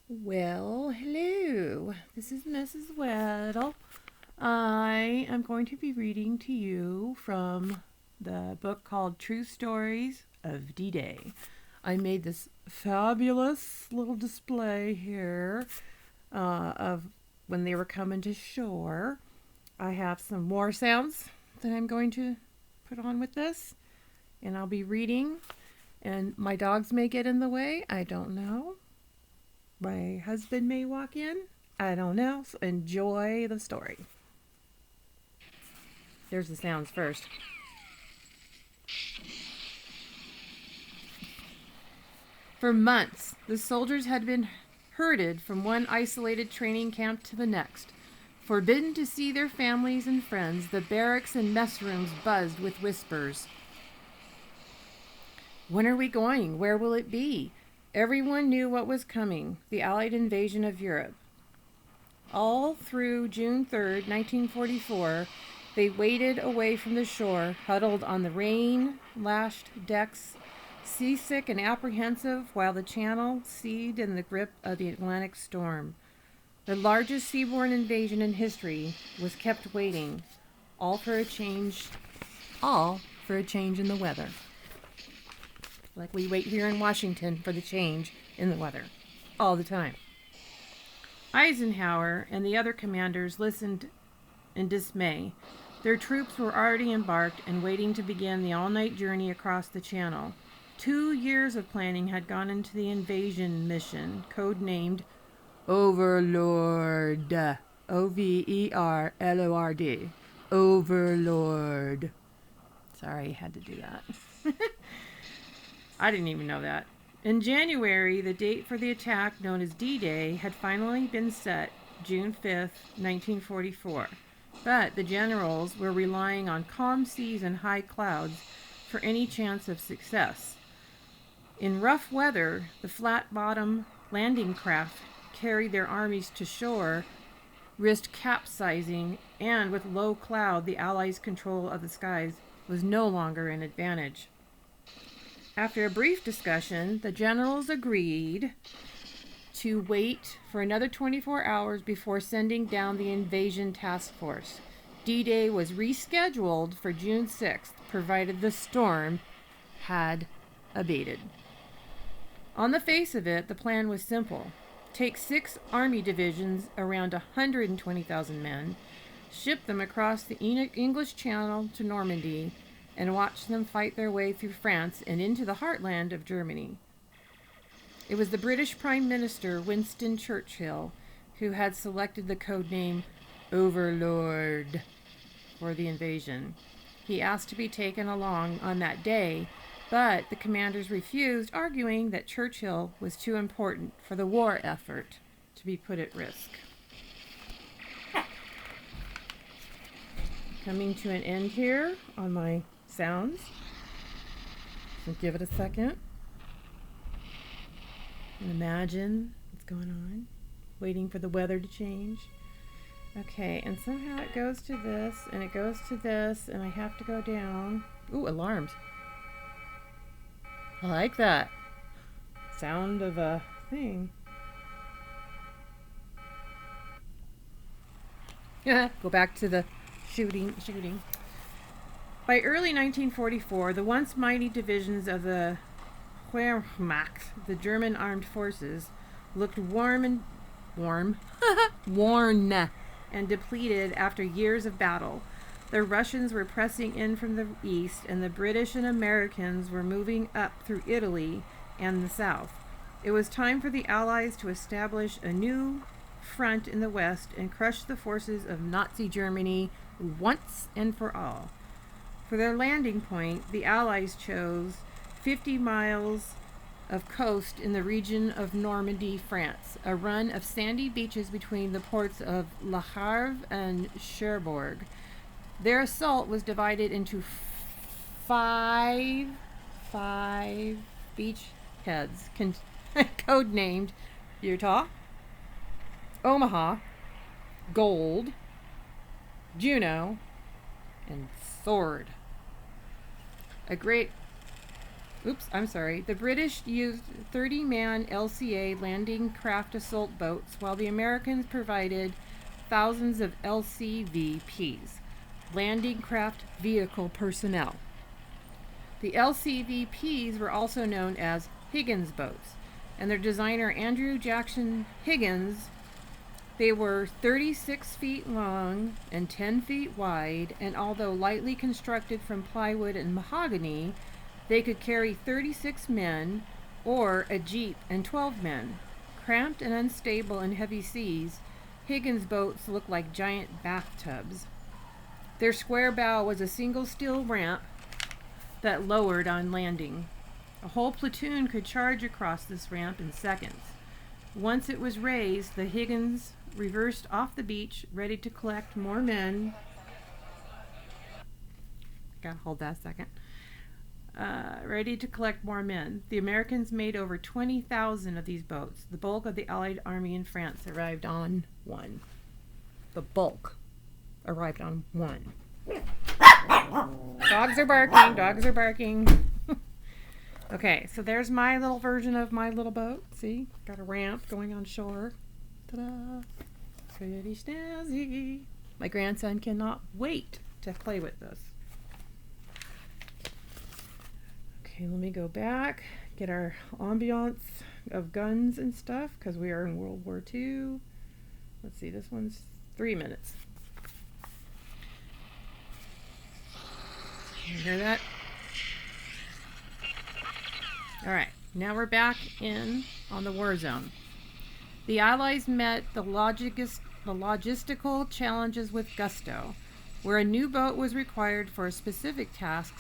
Well, hello. This is Mrs. Weddle. I am going to be reading to you from the book called True Stories of D-Day. I made this fabulous little display here of when they were coming to shore. I have some war sounds that I'm going to put on with this, and I'll be reading, and my dogs may get in the way. I don't know. My husband may walk in. I don't know. So enjoy the story. There's the sounds first. For months, the soldiers had been herded from one isolated training camp to the next. Forbidden to see their families and friends, the barracks and mess rooms buzzed with whispers. When are we going? Where will it be? Everyone knew what was coming, the Allied invasion of Europe. All through June 3rd, 1944, they waded away from the shore, huddled on the rain-lashed decks, seasick and apprehensive, while the Channel seethed in the grip of the Atlantic storm. The largest seaborne invasion in history was kept waiting, all for a change in the weather. Like we wait here in Washington for the change in the weather all the time. Eisenhower and the other commanders listened in dismay. Their troops were already embarked and waiting to begin the all-night journey across the Channel. 2 years of planning had gone into the invasion mission, codenamed Overlord. Overlord. Overlord. Sorry, I had to do that. I didn't even know that. In January, the date for the attack, known as D-Day, had finally been set, June 5th, 1944. But the generals were relying on calm seas and high clouds for any chance of success. In rough weather, the flat-bottom landing craft carried their armies to shore, risked capsizing, and with low cloud, the Allies' control of the skies was no longer an advantage. After a brief discussion, the generals agreed to wait for another 24 hours before sending down the invasion task force. D-Day was rescheduled for June 6th, provided the storm had abated. On the face of it, the plan was simple. Take 6 army divisions, around 120,000 men, ship them across the English Channel to Normandy, and watch them fight their way through France and into the heartland of Germany. It was the British Prime Minister, Winston Churchill, who had selected the codename Overlord for the invasion. He asked to be taken along on that day, but the commanders refused, arguing that Churchill was too important for the war effort to be put at risk. Coming to an end here on my sounds. So give it a second. And imagine what's going on. Waiting for the weather to change. Okay, and somehow it goes to this, and it goes to this, and I have to go down. Ooh, alarms. I like that. Sound of a thing. Go back to the shooting. By early 1944, the once mighty divisions of the Wehrmacht, the German armed forces, looked worn and depleted after years of battle. The Russians were pressing in from the east, and the British and Americans were moving up through Italy and the south. It was time for the Allies to establish a new front in the west and crush the forces of Nazi Germany once and for all. For their landing point, the Allies chose 50 miles of coast in the region of Normandy, France, a run of sandy beaches between the ports of Le Havre and Cherbourg. Their assault was divided into five beachheads, codenamed Utah, Omaha, Gold, Juno, and Sword. A great Oops, I'm sorry. The British used 30-man LCA landing craft assault boats, while the Americans provided thousands of LCVPs, landing craft vehicle personnel. The LCVPs were also known as Higgins boats, and their designer Andrew Jackson Higgins. They were 36 feet long and 10 feet wide, and although lightly constructed from plywood and mahogany, they could carry 36 men or a jeep and 12 men. Cramped and unstable in heavy seas, Higgins boats looked like giant bathtubs. Their square bow was a single steel ramp that lowered on landing. A whole platoon could charge across this ramp in seconds. Once it was raised, the Higgins reversed off the beach, ready to collect more men. Gotta hold that a second. Ready to collect more men. The Americans made over 20,000 of these boats. The bulk of the Allied army in France arrived on one. The bulk arrived on one. Dogs are barking. Dogs are barking. Okay, so there's my little version of my little boat. See? Got a ramp going on shore. Ta-da! Pretty snazzy. My grandson cannot wait to play with this. Okay, let me go back, get our ambiance of guns and stuff, because we are in World War II. Let's see, this one's 3 minutes. You hear that? All right, now we're back in on the war zone. The Allies met the logistical challenges with gusto. Where a new boat was required for a specific task,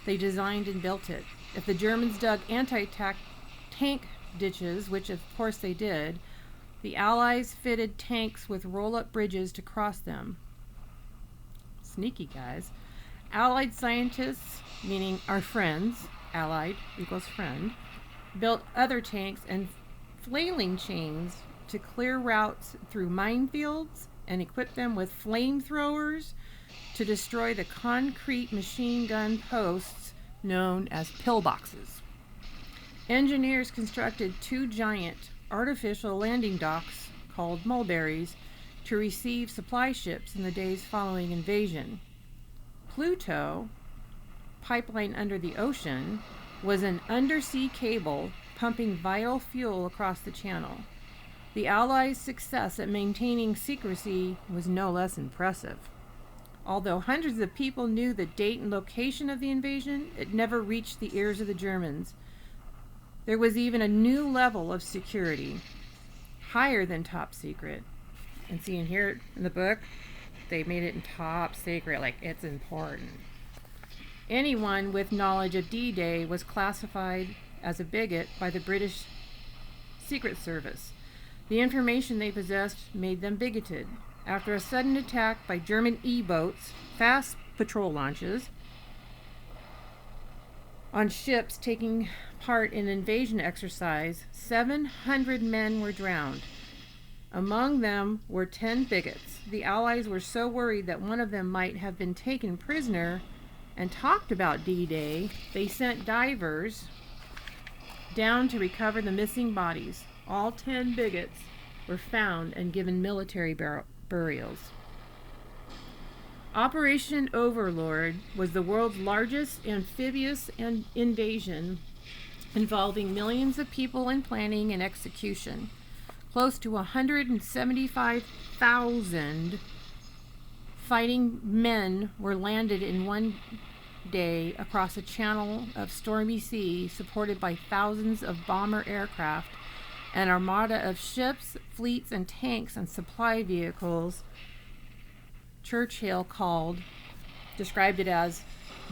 they designed and built it. If the Germans dug anti-tank ditches, which of course they did, the Allies fitted tanks with roll-up bridges to cross them. Sneaky guys. Allied scientists, meaning our friends, Allied equals friend, built other tanks and flailing chains to clear routes through minefields and equip them with flamethrowers to destroy the concrete machine gun posts known as pillboxes. Engineers constructed 2 giant artificial landing docks called mulberries to receive supply ships in the days following invasion. Pluto, pipeline under the ocean, was an undersea cable pumping vital fuel across the channel. The Allies' success at maintaining secrecy was no less impressive. Although hundreds of people knew the date and location of the invasion, it never reached the ears of the Germans. There was even a new level of security, higher than top secret. And see, in here in the book, they made it in top secret, like it's important. Anyone with knowledge of D-Day was classified as a bigot by the British Secret Service. The information they possessed made them bigoted. After a sudden attack by German E-boats, fast patrol launches, on ships taking part in an invasion exercise, 700 men were drowned. Among them were 10 bigots. The Allies were so worried that one of them might have been taken prisoner and talked about D-Day, they sent divers down to recover the missing bodies. All 10 bigots were found and given military burials. Operation Overlord was the world's largest amphibious invasion involving millions of people in planning and execution. Close to 175,000 fighting men were landed in one day across a channel of stormy sea, supported by thousands of bomber aircraft, an armada of ships, fleets, and tanks and supply vehicles. Churchill described it as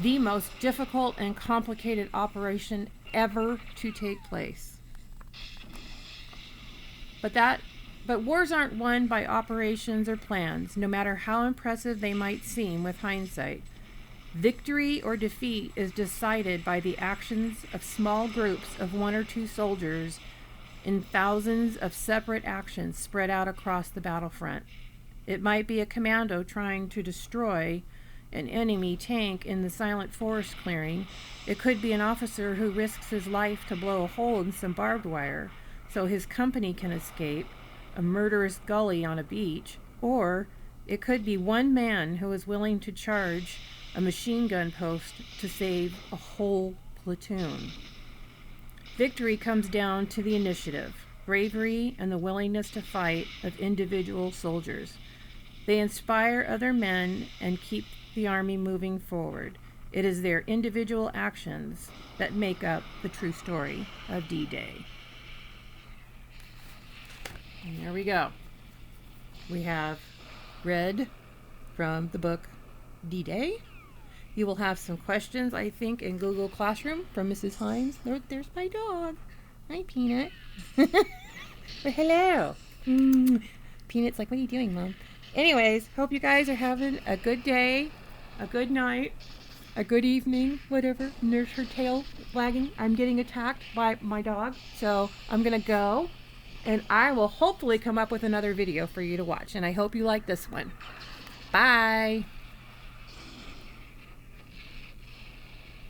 the most difficult and complicated operation ever to take place. But wars aren't won by operations or plans, no matter how impressive they might seem with hindsight. Victory or defeat is decided by the actions of small groups of 1 or 2 soldiers in thousands of separate actions spread out across the battlefront. It might be a commando trying to destroy an enemy tank in the silent forest clearing. It could be an officer who risks his life to blow a hole in some barbed wire so his company can escape, a murderous gully on a beach, or it could be one man who is willing to charge a machine gun post to save a whole platoon. Victory comes down to the initiative, bravery, and the willingness to fight of individual soldiers. They inspire other men and keep the army moving forward. It is their individual actions that make up the true story of D-Day. And there we go. We have read from the book D-Day. You will have some questions, I think, in Google Classroom from Mrs. Hines. There's my dog. Hi, Peanut. Well, hello. Peanut's like, what are you doing, Mom? Anyways, hope you guys are having a good day, a good night, a good evening, whatever. There's her tail wagging. I'm getting attacked by my dog, so I'm going to go. And I will hopefully come up with another video for you to watch. And I hope you like this one. Bye.